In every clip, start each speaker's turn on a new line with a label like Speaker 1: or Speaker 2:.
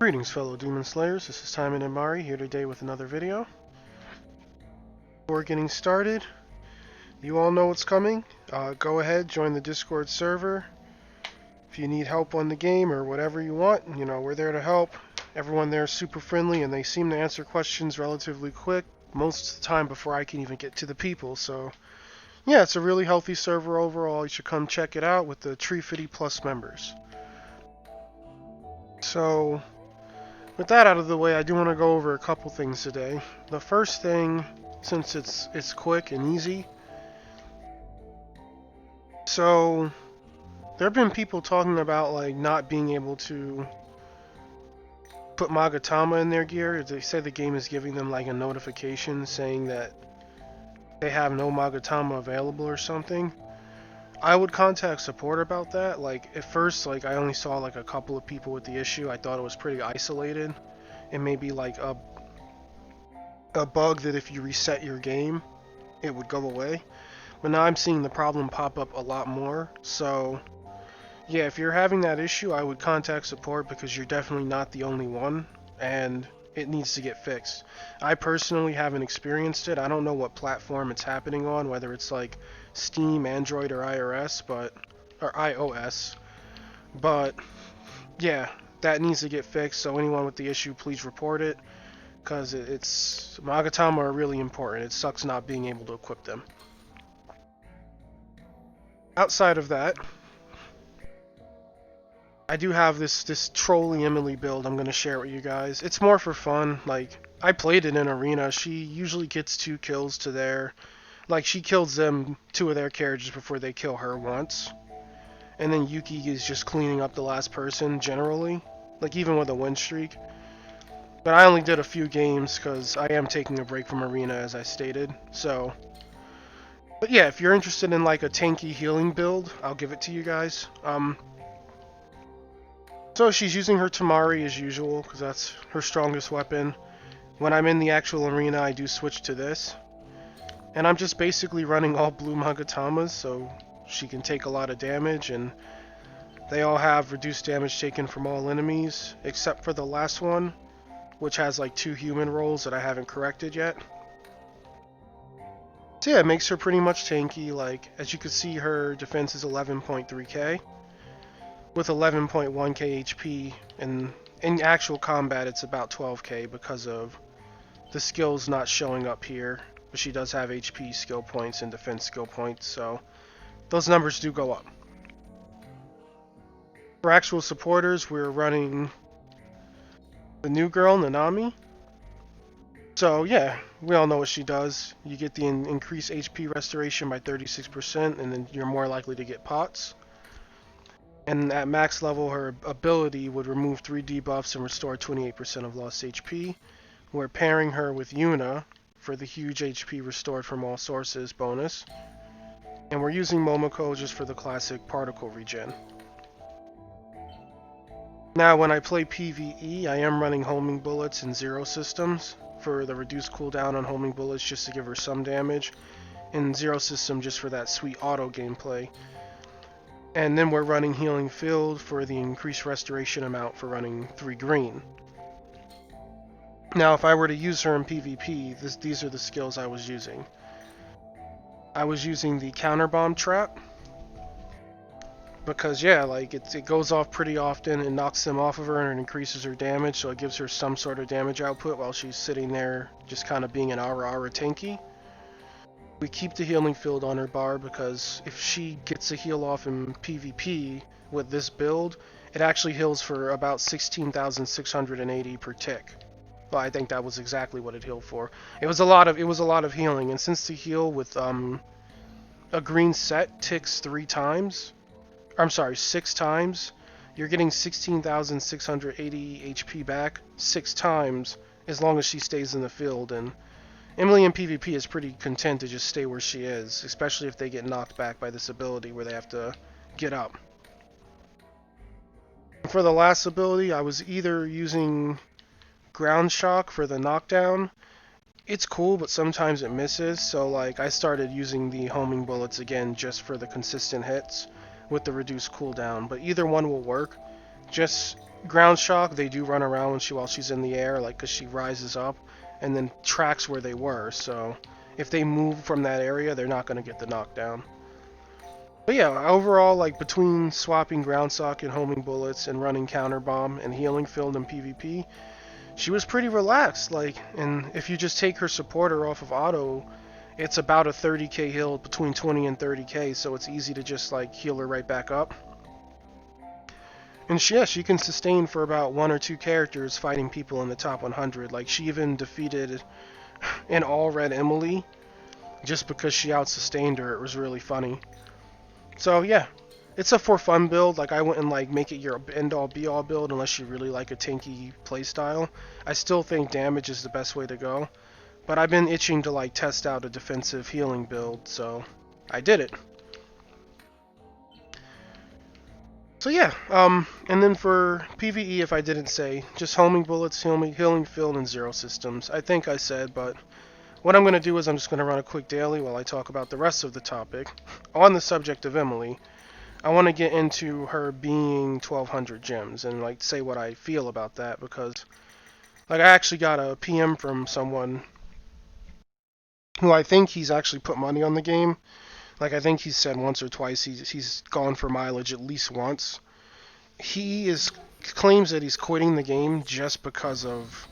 Speaker 1: Greetings, fellow Demon Slayers. This is Taimanin here today with another video. Before getting started, you all know what's coming. Go ahead, join the Discord server. If you need help on the game or whatever you want, we're there to help. Everyone there is super friendly and they seem to answer questions relatively quick, most of the time before I can even get to the people. So, yeah, it's a really healthy server overall. You should come check it out with the Tree 50 Plus members. So, with that out of the way, I do want to go over a couple things today. The first thing, since it's quick and easy, so there have been people talking about like not being able to put Magatama in their gear. They say the game is giving them like a notification saying that they have no Magatama available or something. I would contact support about that. Like at first, like I only saw like a couple of people with the issue. I thought it was pretty isolated. It may be like a bug that if you reset your game, it would go away. But now I'm seeing the problem pop up a lot more. So yeah, if you're having that issue, I would contact support because you're definitely not the only one, and it needs to get fixed. I personally haven't experienced it. I don't know what platform it's happening on, whether it's like Steam, Android, or iOS, but yeah, that needs to get fixed. So anyone with the issue, please report it, because it's Magatama are really important. It sucks not being able to equip them. Outside of that, I do have this Trolly Emily build I'm going to share with you guys. It's more for fun. Like, I played it in Arena. She usually gets 2 kills to their... Like, she kills them 2 of their characters before they kill her once. And then Yuki is just cleaning up the last person, generally. Like, even with a win streak. But I only did a few games, because I am taking a break from Arena, as I stated. So... But yeah, if you're interested in, like, a tanky healing build, I'll give it to you guys. So she's using her Tamari as usual, because that's her strongest weapon. When I'm in the actual arena, I do switch to this. And I'm just basically running all blue Magatamas, so she can take a lot of damage, and they all have reduced damage taken from all enemies, except for the last one, which has like 2 human rolls that I haven't corrected yet. So yeah, it makes her pretty much tanky. Like, as you can see, her defense is 11.3k. With 11.1k HP, and in actual combat it's about 12k because of the skills not showing up here, but she does have HP skill points and defense skill points, so those numbers do go up. For actual supporters, we're running the new girl, Nanami. So yeah, we all know what she does. You get the increased HP restoration by 36%, and then you're more likely to get pots. And at max level, her ability would remove 3 debuffs and restore 28% of lost HP. We're pairing her with Yuna for the huge HP restored from all sources bonus. And we're using Momoko just for the classic particle regen. Now, when I play PvE, I am running homing bullets and zero systems for the reduced cooldown on homing bullets just to give her some damage, and zero system just for that sweet auto gameplay. And then we're running Healing Field for the increased restoration amount for running 3 green. Now, if I were to use her in PvP, these are the skills I was using. I was using the Counter Bomb Trap, because yeah, like it goes off pretty often and knocks them off of her and it increases her damage, so it gives her some sort of damage output while she's sitting there just kind of being an aura tanky. We keep the Healing Field on her bar because if she gets a heal off in PvP with this build, it actually heals for about 16,680 per tick. Well, I think that was exactly what it healed for. It was a lot of healing, and since the heal with a green set ticks 6 times, you're getting 16,680 HP back 6 times as long as she stays in the field. And Emily in PvP is pretty content to just stay where she is, especially if they get knocked back by this ability where they have to get up. For the last ability, I was either using Ground Shock for the knockdown. It's cool, but sometimes it misses, so like I started using the homing bullets again just for the consistent hits with the reduced cooldown, but either one will work. just ground shock. They do run around while she's in the air, like because she rises up and then tracks where they were. So if they move from that area, they're not going to get the knockdown. But yeah, overall, like between swapping ground shock and homing bullets and running counter bomb and healing field in PvP, she was pretty relaxed. Like, and if you just take her supporter off of auto, it's about a 30k heal, between 20 and 30k, so it's easy to just like heal her right back up. And she can sustain for about 1 or 2 characters fighting people in the top 100. Like, she even defeated an all-red Emily just because she out-sustained her. It was really funny. So yeah, it's a for fun build. Like, I wouldn't like make it your end-all be-all build unless you really like a tanky playstyle. I still think damage is the best way to go. But I've been itching to like test out a defensive healing build, so I did it. So yeah, and then for PvE, if I didn't say, just homing bullets, healing field, and zero systems. I think I said, but what I'm going to do is I'm just going to run a quick daily while I talk about the rest of the topic. On the subject of Emily, I want to get into her being 1200 gems and like say what I feel about that, because like I actually got a PM from someone who I think he's actually put money on the game. Like, I think he's said once or twice he's gone for mileage at least once. He claims that he's quitting the game just because of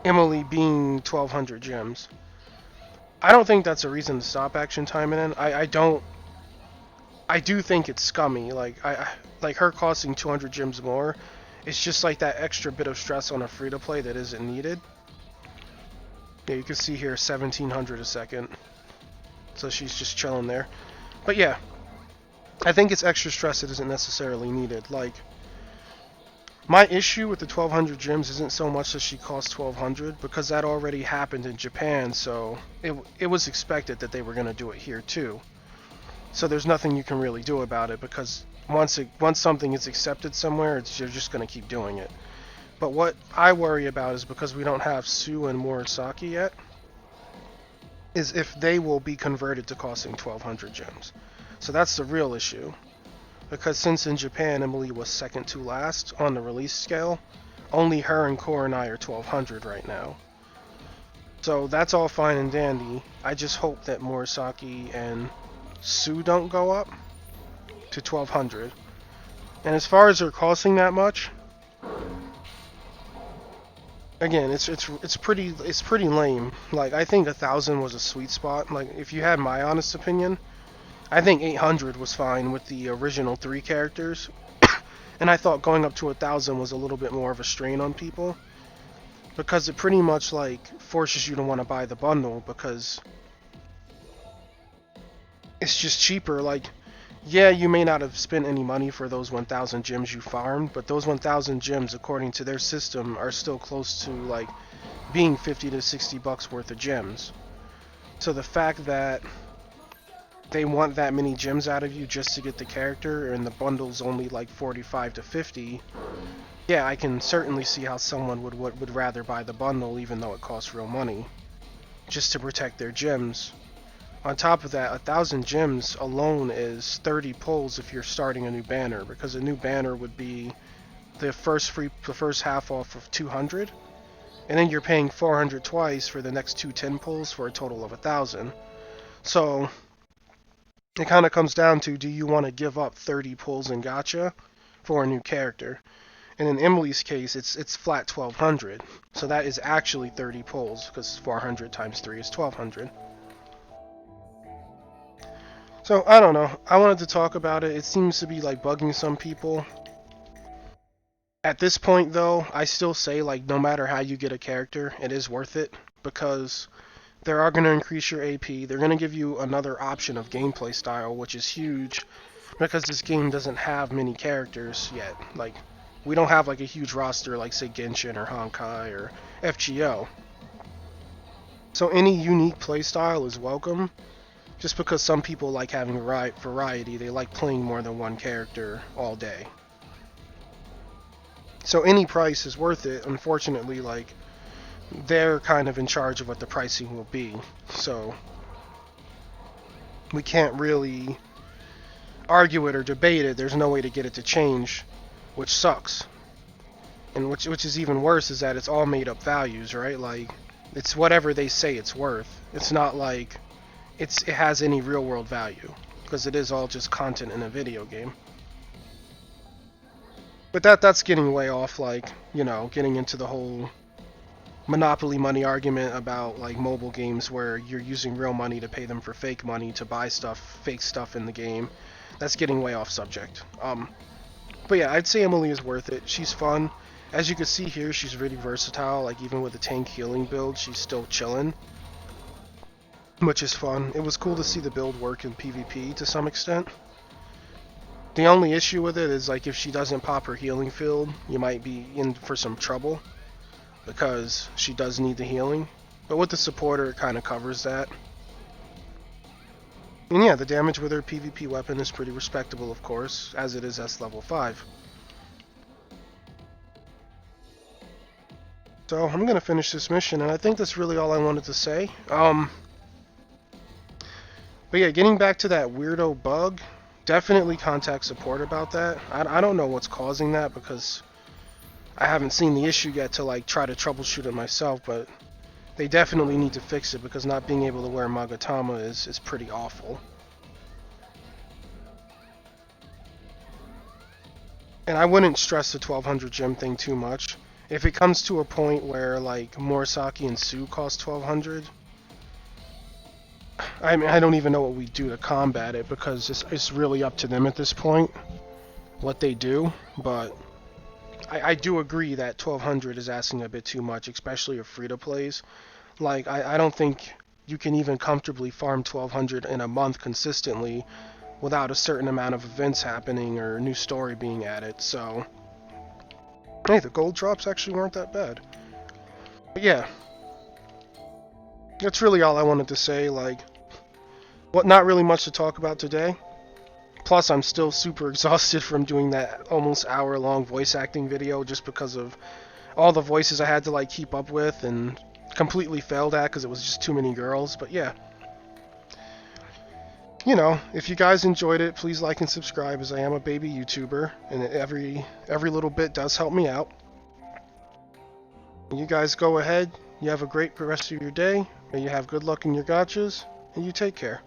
Speaker 1: Emily being 1200 gems. I don't think that's a reason to stop Action Taimanin. I do think it's scummy. Like her costing 200 gems more. It's just like that extra bit of stress on a free to play that isn't needed. Yeah, you can see here 1700 a second. So she's just chilling there. But yeah, I think it's extra stress that isn't necessarily needed. Like, my issue with the 1200 gems isn't so much that she costs 1200, because that already happened in Japan, so it was expected that they were going to do it here too. So there's nothing you can really do about it, because once something is accepted somewhere, you're just going to keep doing it. But what I worry about is, because we don't have Sue and Murasaki yet, is if they will be converted to costing 1200 gems. So that's the real issue. Because since in Japan Emily was second to last on the release scale, only her and Koronai are 1200 right now. So that's all fine and dandy. I just hope that Murasaki and Sue don't go up to 1200. And as far as her costing that much, again, it's pretty lame. Like, I think 1000 was a sweet spot. Like, if you had my honest opinion, I think 800 was fine with the original 3 characters. And I thought going up to 1000 was a little bit more of a strain on people, because it pretty much like forces you to want to buy the bundle, because it's just cheaper. Like, yeah, you may not have spent any money for those 1000 gems you farmed, but those 1000 gems, according to their system, are still close to like being 50 to 60 bucks worth of gems. So the fact that they want that many gems out of you just to get the character, and the bundle's only like 45 to 50, yeah, I can certainly see how someone would rather buy the bundle, even though it costs real money, just to protect their gems. On top of that, 1000 gems alone is 30 pulls if you're starting a new banner, because a new banner would be the first half off of 200, and then you're paying 400 twice for the next 10 pulls for a total of 1000. So it kind of comes down to, do you want to give up 30 pulls in gacha for a new character? And in Emily's case, it's flat 1200, so that is actually 30 pulls, because 400 times 3 is 1200. So, I don't know. I wanted to talk about it. It seems to be like bugging some people. At this point, though, I still say, like, no matter how you get a character, it is worth it, because they are going to increase your AP. They're going to give you another option of gameplay style, which is huge, because this game doesn't have many characters yet. Like, we don't have like a huge roster like, say, Genshin or Honkai or FGO. So any unique playstyle is welcome. Just because some people like having variety, they like playing more than one character all day. So any price is worth it. Unfortunately, like, they're kind of in charge of what the pricing will be. So we can't really argue it or debate it. There's no way to get it to change. which sucks. And which is even worse is that it's all made up values, right? Like, it's whatever they say it's worth. It's not like it has any real world value, because it is all just content in a video game. But that's getting way off, like, getting into the whole monopoly money argument about like mobile games where you're using real money to pay them for fake money to buy fake stuff in the game. That's getting way off subject. But yeah, I'd say Emily is worth it. She's fun. As you can see here, she's really versatile. Like, even with the tank healing build, she's still chilling, which is fun. It was cool to see the build work in PvP to some extent. The only issue with it is, like, if she doesn't pop her healing field, you might be in for some trouble, because she does need the healing. But with the supporter, it kind of covers that. And yeah, the damage with her PvP weapon is pretty respectable, of course, as it is S level 5. So I'm gonna finish this mission, and I think that's really all I wanted to say. But yeah, getting back to that weirdo bug, definitely contact support about that. I don't know what's causing that, because I haven't seen the issue yet to like try to troubleshoot it myself, but they definitely need to fix it, because not being able to wear Magatama is pretty awful. And I wouldn't stress the 1200 gem thing too much. If it comes to a point where like Murasaki and Sue cost 1200, I mean, I don't even know what we do to combat it, because it's really up to them at this point what they do. But I do agree that 1200 is asking a bit too much, especially if free-to-plays. Like, I don't think you can even comfortably farm 1200 in a month consistently without a certain amount of events happening or a new story being added. So hey, the gold drops actually weren't that bad. But yeah, that's really all I wanted to say. Like, not really much to talk about today. Plus, I'm still super exhausted from doing that almost hour-long voice acting video, just because of all the voices I had to like keep up with and completely failed at because it was just too many girls. But yeah, if you guys enjoyed it, please like and subscribe, as I am a baby YouTuber, and every little bit does help me out. You guys go ahead. You have a great rest of your day. May you have good luck in your gachas, and you take care.